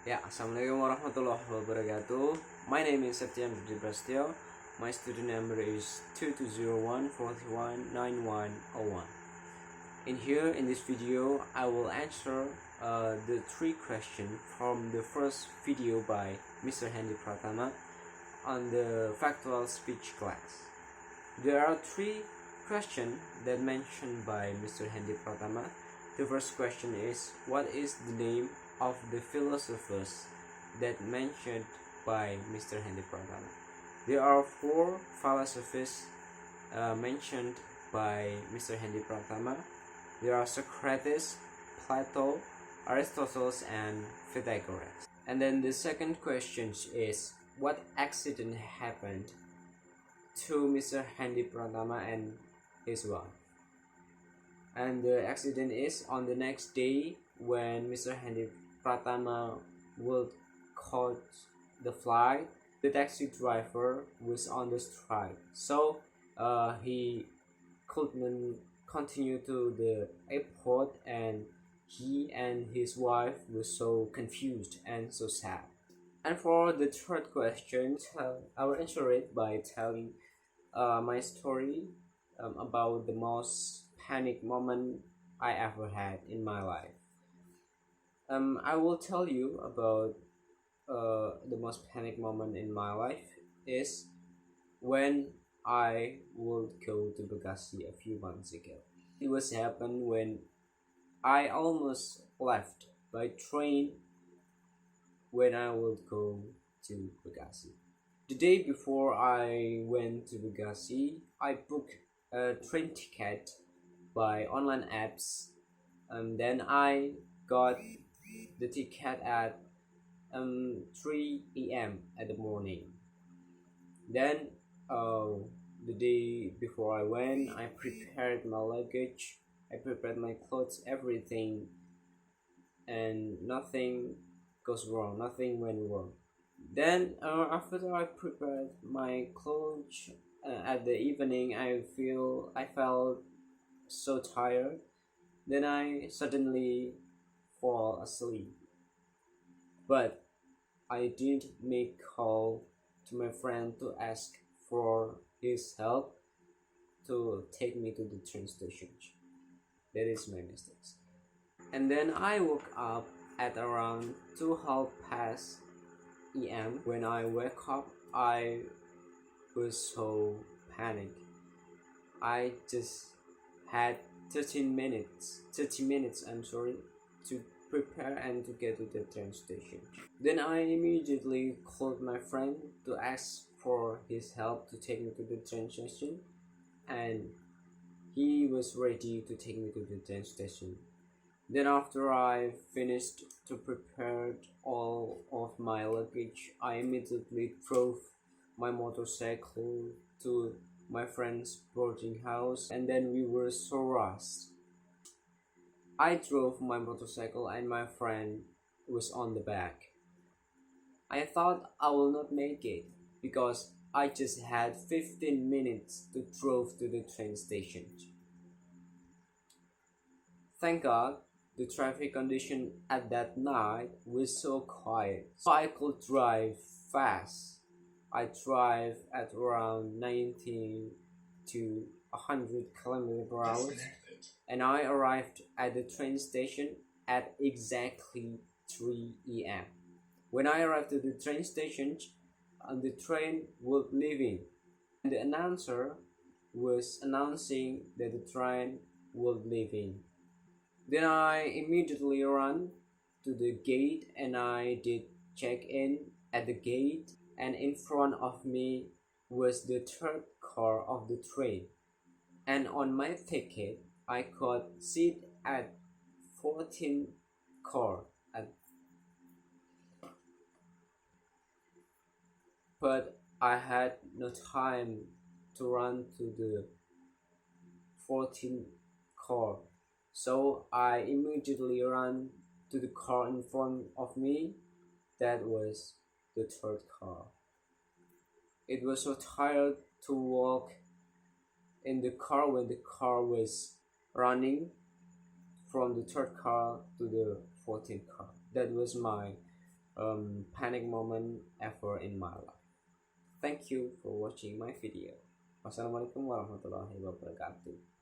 Ya, Assalamualaikum warahmatullahi wabarakatuh. My name is Septian Budi Prasetyo. My student number is 2201419101. In here, in this video, I will answer the three questions from the first video by Mr. Hendy Pratama on the Factual speech class. There are three questions that mentioned by Mr. Hendy Pratama. The first question is, what is the name of the philosophers that mentioned by Mr. Hendy Pratama? There are four philosophers mentioned by Mr. Hendy Pratama. There are Socrates, Plato, Aristotle, and Pythagoras. And then the second question is, what accident happened to Mr. Hendy Pratama and his wife? And the accident is on the next day when Mr. Hendy Pratama would catch the flight. The taxi driver was on the strike, so he couldn't continue to the airport, and he and his wife were so confused and so sad. And for the third question, I will answer it by telling my story about the most panic moment I ever had in my life. I will tell you about the most panic moment in my life is when I would go to Bekasi a few months ago. It was happened when I almost left by train when I would go to Bekasi. The day before I went to Bekasi, I booked a train ticket by online apps, and then I got the ticket at 3 a.m. at the morning. Then the day before I went, I prepared my luggage, I prepared my clothes, everything, and nothing goes wrong, nothing went wrong. Then after I prepared my clothes at the evening, I felt so tired. Then I suddenly fall asleep. But I didn't make call to my friend to ask for his help to take me to the train station. That is my mistake. And then I woke up at around 2:30 a.m. When I woke up, I was so panicked. I just had 30 minutes to prepare and to get to the train station. Then I immediately called my friend to ask for his help to take me to the train station, and he was ready to take me to the train station. Then after I finished to prepare all of my luggage, I immediately drove my motorcycle to my friend's boarding house, and then we were so rushed. I drove my motorcycle and my friend was on the back. I thought I will not make it because I just had 15 minutes to drive to the train station. Thank God the traffic condition at that night was so quiet, so I could drive fast. I drive at around 90 to 100 km per hour, and I arrived at the train station at exactly 3 a.m. When I arrived at the train station, the train was leaving, and the announcer was announcing that the train was leaving. Then I immediately ran to the gate and I did check in at the gate, and in front of me was the third car of the train, and on my ticket I could sit at 14 car but I had no time to run to the 14th car, so I immediately ran to the car in front of me. That was the third car. It was so tired to walk in the car when the car was running from the third car to the 14th car. That was my panic moment ever in my life. Thank you for watching my video. Wassalamualaikum warahmatullahi wabarakatuh.